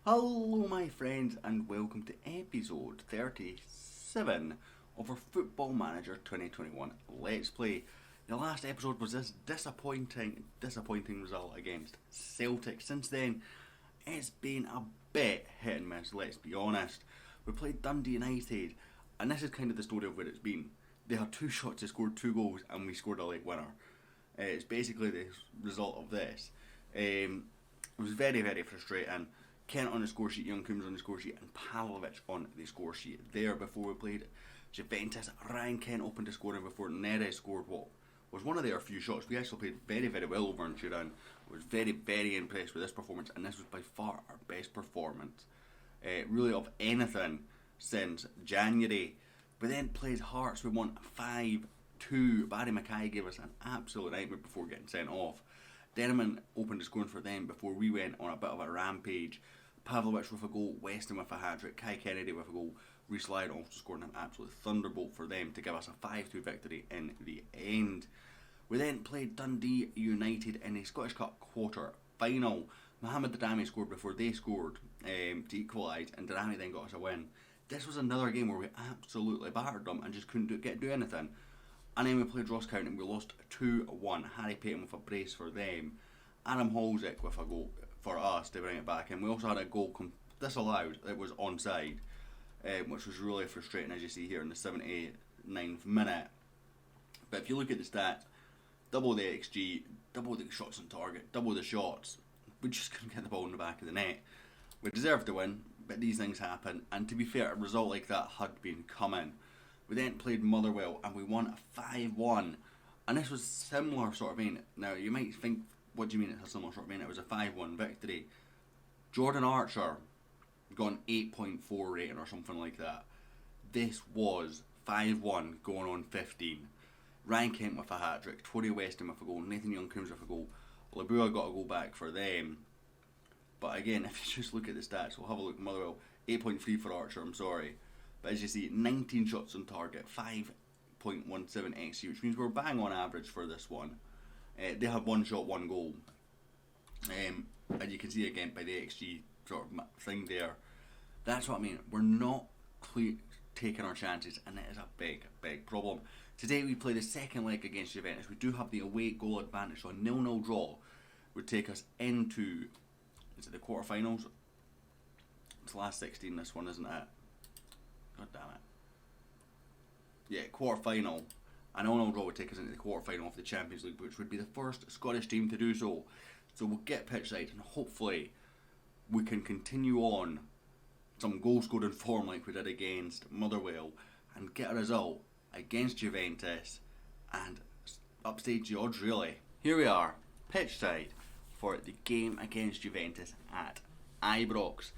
Hello, my friends, and welcome to episode 37 of our Football Manager 2021 Let's Play. The last episode was this disappointing result against Celtic. Since then, it's been a bit hit and miss, let's be honest. We played Dundee United, and this is kind of the story of where it's been. They had two shots, they scored two goals, and we scored a late winner. It's basically the result of this. It was very, very frustrating. Kent on the score sheet, Young Coombs on the score sheet, and Pavlovic on the score sheet. There before we played Juventus, Ryan Kent opened the scoring before Neres scored what was one of their few shots. We actually played very, very well over in Turin. I was very, very impressed with this performance, and this was by far our best performance, really of anything since January. We then played Hearts. We won 5-2. Barry Mackay gave us an absolute nightmare before getting sent off. Denman opened the scoring for them before we went on a bit of a rampage. Pavlovic with a goal, Weston with a hat-trick, Kai Kennedy with a goal, Reece Lyon also scoring an absolute thunderbolt for them to give us a 5-2 victory in the end. We then played Dundee United in the Scottish Cup quarter-final. Mohamed Daramy scored before they scored to equalise, and Daramy then got us a win. This was another game where we absolutely battered them and just couldn't do anything. And then we played Ross County and we lost 2-1. Harry Payton with a brace for them. Adam Holzick with a goal for us to bring it back. And we also had a goal disallowed that was onside, which was really frustrating, as you see here in the 79th minute. But if you look at the stats, double the XG, double the shots on target, double the shots. We just couldn't get the ball in the back of the net. We deserved to win, but these things happen. And to be fair, a result like that had been coming. We then played Motherwell and we won 5-1, and this was similar sort of vein. Now you might think, what do you mean it's a similar sort of vein? It was a 5-1 victory. Jordan Archer got an 8.4 rating or something like that. This was 5-1 going on 15. Ryan Kent with a hat-trick, Tory Weston with a goal, Nathan Young-Coombs with a goal, Labua got a goal back for them. But again, if you just look at the stats, we'll have a look. Motherwell, 8.3 for Archer, I'm sorry. But as you see, 19 shots on target, 5.17 XG, which means we're bang on average for this one. They have one shot, one goal. And you can see again by the XG sort of thing there. That's what I mean. We're not taking our chances, and it is a big, big problem. Today we play the second leg against Juventus. We do have the away goal advantage, so a 0-0 draw would take us into, is it the quarterfinals? It's the last 16, this one, isn't it? God damn it. Yeah, quarter-final. An 0-0 draw would take us into the quarter-final of the Champions League, which would be the first Scottish team to do so. So we'll get pitch side, and hopefully we can continue on some goal-scoring form like we did against Motherwell and get a result against Juventus and upstage the odds, really. Here we are, pitch side for the game against Juventus at Ibrox.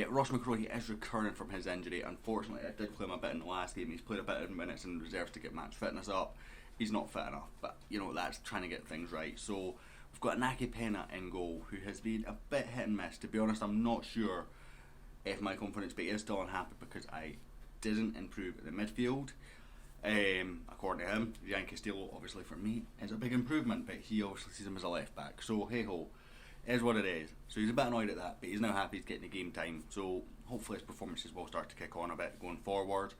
Ross McCrory is recurring from his injury. Unfortunately, I did play him a bit in the last game. He's played a bit of minutes in reserves to get match fitness up. He's not fit enough, but you know, that's trying to get things right. So we've got Naki Pena in goal, who has been a bit hit and miss. To be honest, I'm not sure if my confidence, but he is still unhappy because I didn't improve at the midfield. According to him, Gian Castillo, obviously for me, is a big improvement, but he obviously sees him as a left back. So hey ho. Is what it is. So he's a bit annoyed at that, but he's now happy he's getting the game time. So hopefully his performances will start to kick on a bit going forward.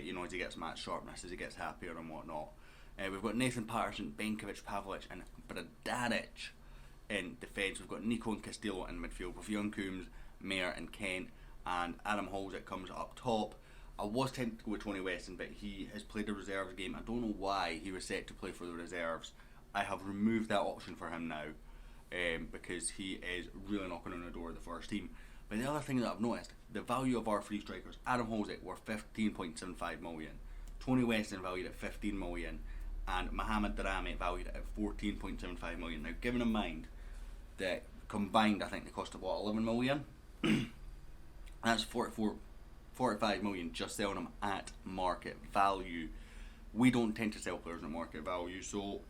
You know, as he gets match sharpness, as he gets happier and whatnot. We've got Nathan Patterson, Benkovic, Pavlovic, and Bradaric in defence. We've got Nico and Castillo in midfield with Young Coombs, Mayer and Kent, and Adam Holzick comes up top. I was tempted to go with Tony Weston, but he has played the reserves game. I don't know why he was set to play for the reserves. I have removed that option for him now. Because he is really knocking on the door of the first team. But the other thing that I've noticed, the value of our free strikers, Adam Holzick were 15.75 million, Tony Weston valued at 15 million, and Mohamed Daramy valued at 14.75 million. Now, given in mind that combined, I think they cost about 11 million, that's 45 million just selling them at market value. We don't tend to sell players at market value, so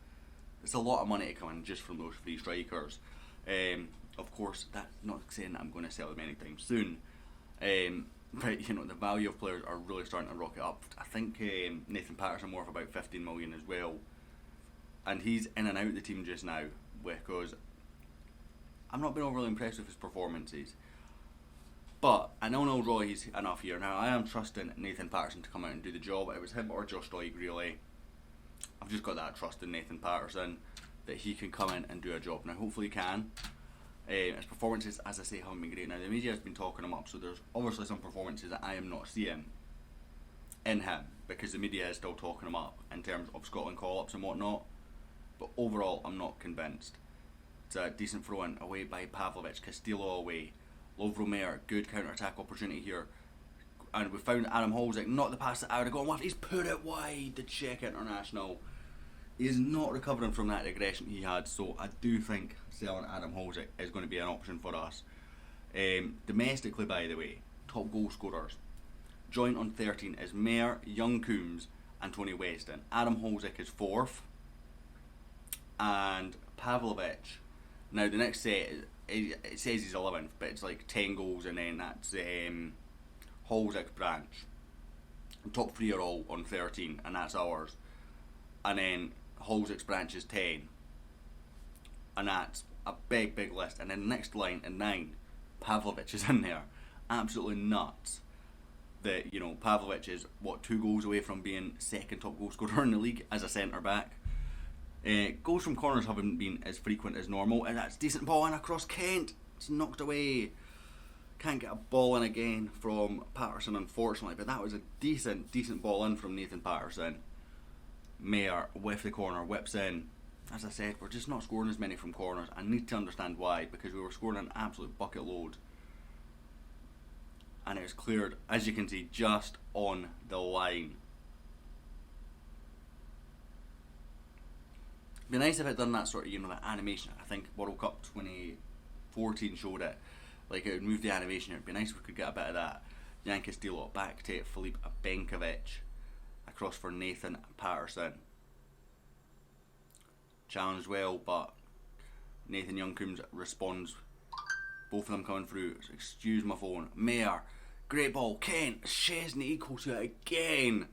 it's a lot of money to come in just from those free strikers. Of course, that's not saying that I'm going to sell them anytime soon. But you know, the value of players are really starting to rocket up. I think Nathan Patterson more of about 15 million as well, and he's in and out of the team just now because I'm not been overly impressed with his performances. But a 0-0 draw is enough here. Now, I am trusting Nathan Patterson to come out and do the job. It was him or Josh Doig, really. I've just got that trust in Nathan Patterson that he can come in and do a job. Now, hopefully he can. His performances, as I say, haven't been great. Now, the media has been talking him up, so there's obviously some performances that I am not seeing in him, because the media is still talking him up in terms of Scotland call-ups and whatnot. But overall, I'm not convinced. It's a decent throw-in away by Pavlovic, Castillo away. Lovro-Mayer, good counter-attack opportunity here. And we found Adam Holzik, not the pass that I would have gone with. He's put it wide, the Czech international. He is not recovering from that aggression he had, so I do think selling Adam Holzik is going to be an option for us. Domestically, by the way, top goal scorers. Joint on 13 is Mayer, Young Coombs and Tony Weston. Adam Holzik is 4th. And Pavlovic, now the next set, it says he's 11th, but it's like 10 goals, and then that's Holzik's branch. Top 3 are all on 13, and that's ours. And then Holzik's branch is 10, and that's a big list. And then the next line at 9, Pavlovic is in there. Absolutely nuts that, Pavlovic is 2 goals away from being second top goal scorer in the league as a centre back. Goals from corners haven't been as frequent as normal, and that's decent ball in across Kent. It's knocked away. Can't get a ball in again from Patterson, unfortunately, but that was a decent ball in from Nathan Patterson. Mayer with the corner, whips in. As I said, we're just not scoring as many from corners. I need to understand why, because we were scoring an absolute bucket load. And it was cleared, as you can see, just on the line. It'd be nice if it done that sort of, that animation. I think World Cup 2014 showed it. Like, it would move the animation. It'd be nice if we could get a bit of that. Jan Castillo back to Filip Benkovic. Across for Nathan Patterson. Challenged well, but Nathan Youngcoombs responds. Both of them coming through. Excuse my phone. Mayer. Great ball. Kent. Chesney equals to it again.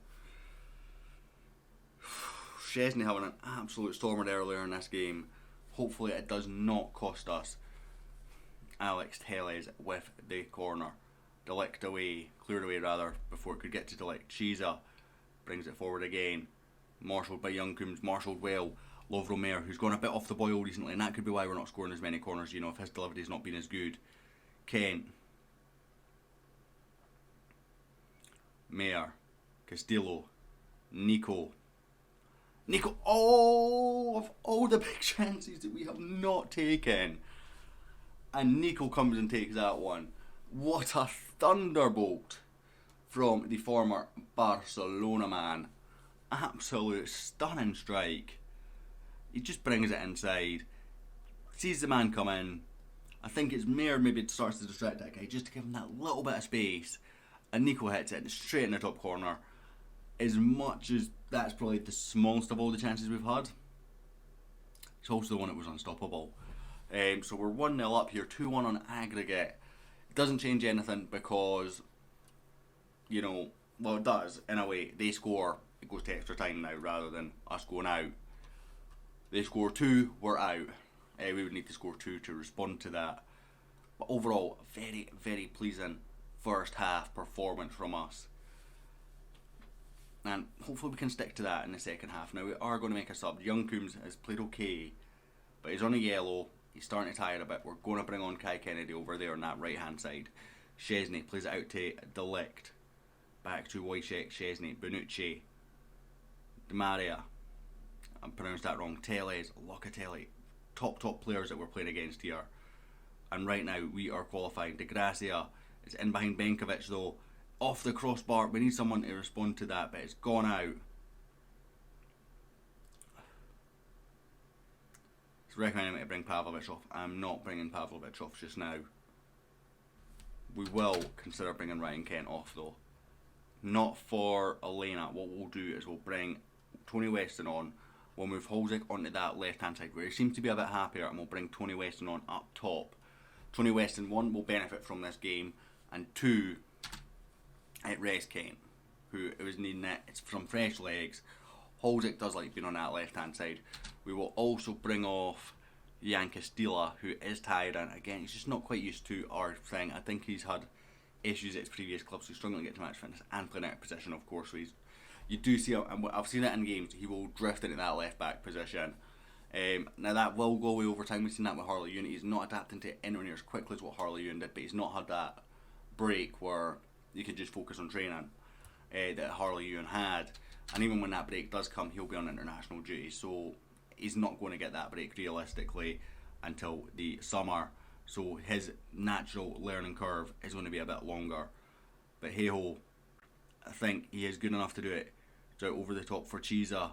Chesney having an absolute stormer earlier in this game. Hopefully it does not cost us. Alex Telles with the corner. Delict away. Cleared away rather before it could get to Delict. Chiesa brings it forward again. Marshalled by Young Coombs. Marshalled well. Lovro-Mayer, who's gone a bit off the boil recently, and that could be why we're not scoring as many corners, if his delivery's not been as good. Kent. Mayer. Castillo. Nico. Of all the big chances that we have not taken. And Nico comes and takes that one. What a thunderbolt from the former Barcelona man. Absolute stunning strike. He just brings it inside. Sees the man come in. I think it's Mayer maybe starts to distract that guy just to give him that little bit of space. And Nico hits it straight in the top corner. As much as that's probably the smallest of all the chances we've had, it's also the one that was unstoppable. So we're 1-0 up here, 2-1 on aggregate. It doesn't change anything because, well, it does in a way. They score, it goes to extra time now rather than us going out. They score 2, we're out. We would need to score 2 to respond to that. But overall, very, very pleasing first half performance from us. And hopefully we can stick to that in the second half. Now we are going to make a sub. Young Coombs has played okay, but he's on a yellow. He's starting to tire a bit. We're going to bring on Kai Kennedy over there on that right hand side. Chesney plays it out to Delict. Back to Wojciech, Chesney, Bonucci, Di Maria. I pronounced that wrong. Telles, Locatelli. Top players that we're playing against here. And right now we are qualifying. De Gracia is in behind Benkovic though. Off the crossbar. We need someone to respond to that, but it's gone out. It's recommending me to bring Pavlovic off. I'm not bringing Pavlovic off just now. We will consider bringing Ryan Kent off though. Not for Elena. What we'll do is we'll bring Tony Weston on. We'll move Holzik onto that left hand side where he seems to be a bit happier, and we'll bring Tony Weston on up top. Tony Weston, 1, will benefit from this game, and 2, it rests Kent, who was needing it. It's from fresh legs. Holzik does like being on that left hand side. We will also bring off Jan Castillo, who is tired, and again he's just not quite used to our thing. I think he's had issues at his previous club, so he's struggling to get to match fitness and playing out of position, of course. So you do see, and I've seen it in games, he will drift into that left back position. Now that will go away over time. We've seen that with Harley Ewan. He's not adapting to anywhere as quickly as what Harley Ewan did, but he's not had that break where you can just focus on training that Harley Ewan had. And even when that break does come, he'll be on international duty, so he's not going to get that break realistically until the summer. So his natural learning curve is going to be a bit longer. But hey ho, I think he is good enough to do it. So over the top for Chiesa,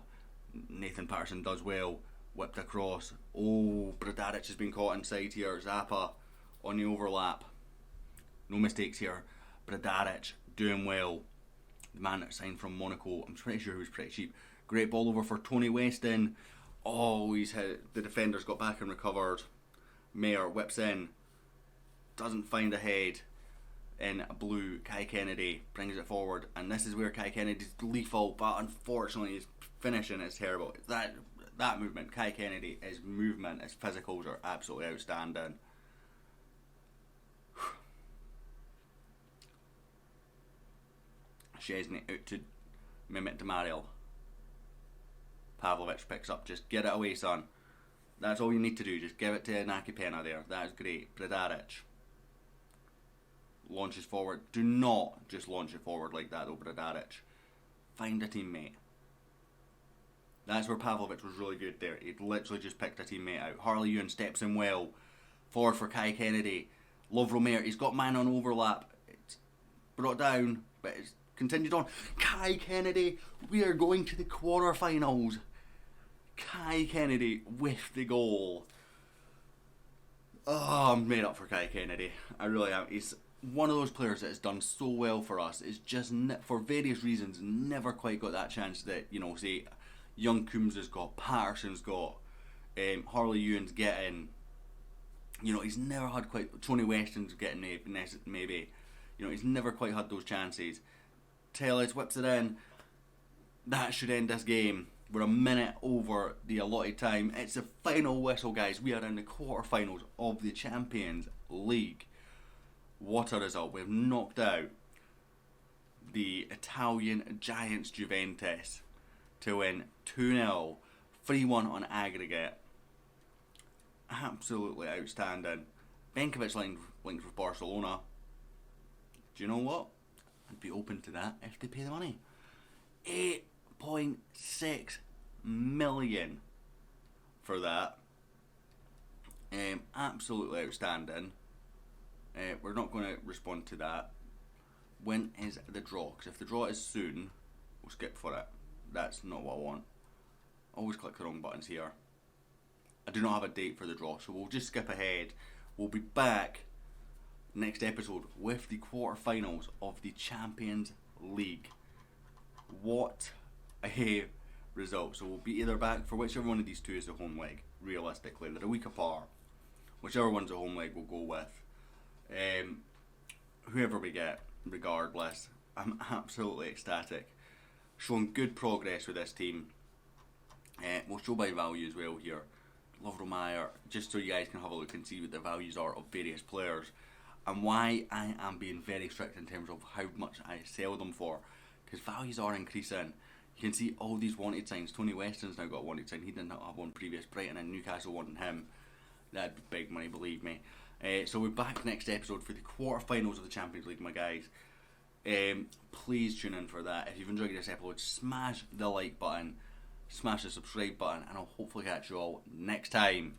Nathan Patterson does well. Whipped across. Oh, Bradaric has been caught inside here. Zappa on the overlap. No mistakes here. Bradaric doing well. The man that signed from Monaco, I'm pretty sure he was pretty cheap. Great ball over for Tony Weston. Oh, he's hit. The defender's got back and recovered. Mayer whips in. Doesn't find a head in blue. Kai Kennedy brings it forward. And this is where Kai Kennedy's lethal, but unfortunately his finishing is terrible. That movement, Kai Kennedy, his movement, his physicals are absolutely outstanding. Szczesny out to Mehmet Demirel. Pavlovic picks up, just get it away, son. That's all you need to do, just give it to Nakipena there. That is great. Bradaric launches forward. Do not just launch it forward like that though, Bradaric. Find a teammate. That's where Pavlovic was really good there. He'd literally just picked a teammate out. Harley Ewan steps in well. Forward for Kai Kennedy. Lovro Mayer, he's got man on overlap. It's brought down, but it's continued on. Kai Kennedy, we are going to the quarterfinals. Kai Kennedy with the goal. Oh, I'm made up for Kai Kennedy. I really am. He's one of those players that has done so well for us. It's just, for various reasons, never quite got that chance that, say, young Coombs has got, Patterson's got, Harley Ewan's getting. He's never had quite. Tony Weston's getting maybe. He's never quite had those chances. Tellez whips it in. That should end this game. We're a minute over the allotted time. It's the final whistle, guys. We are in the quarterfinals of the Champions League. What a result. We've knocked out the Italian giants Juventus to win 2-0, 3-1 on aggregate. Absolutely outstanding. Benkovic linked with Barcelona. Do you know what? I'd be open to that if they pay the money. 8.6 million for that. Absolutely outstanding. We're not going to respond to that. When is the draw? Because if the draw is soon, we'll skip for it. That's not what I want. Always click the wrong buttons here. I do not have a date for the draw, so we'll just skip ahead. We'll be back next episode with the quarterfinals of the Champions League. What a result. So we'll be either back for whichever one of these two is the home leg, realistically. They're a week apart. Whichever one's the home leg we'll go with. Whoever we get, regardless. I'm absolutely ecstatic. Showing good progress with this team. We'll show by value as well here. Lovro Mayer, just so you guys can have a look and see what the values are of various players and why I am being very strict in terms of how much I sell them for, because values are increasing. You can see all these wanted signs. Tony Weston's now got a wanted sign. He didn't have one previous. Brighton and Newcastle wanting him. That'd be big money, believe me. So we're back next episode for the quarterfinals of the Champions League, my guys. Please tune in for that. If you've enjoyed this episode, smash the like button, smash the subscribe button, and I'll hopefully catch you all next time.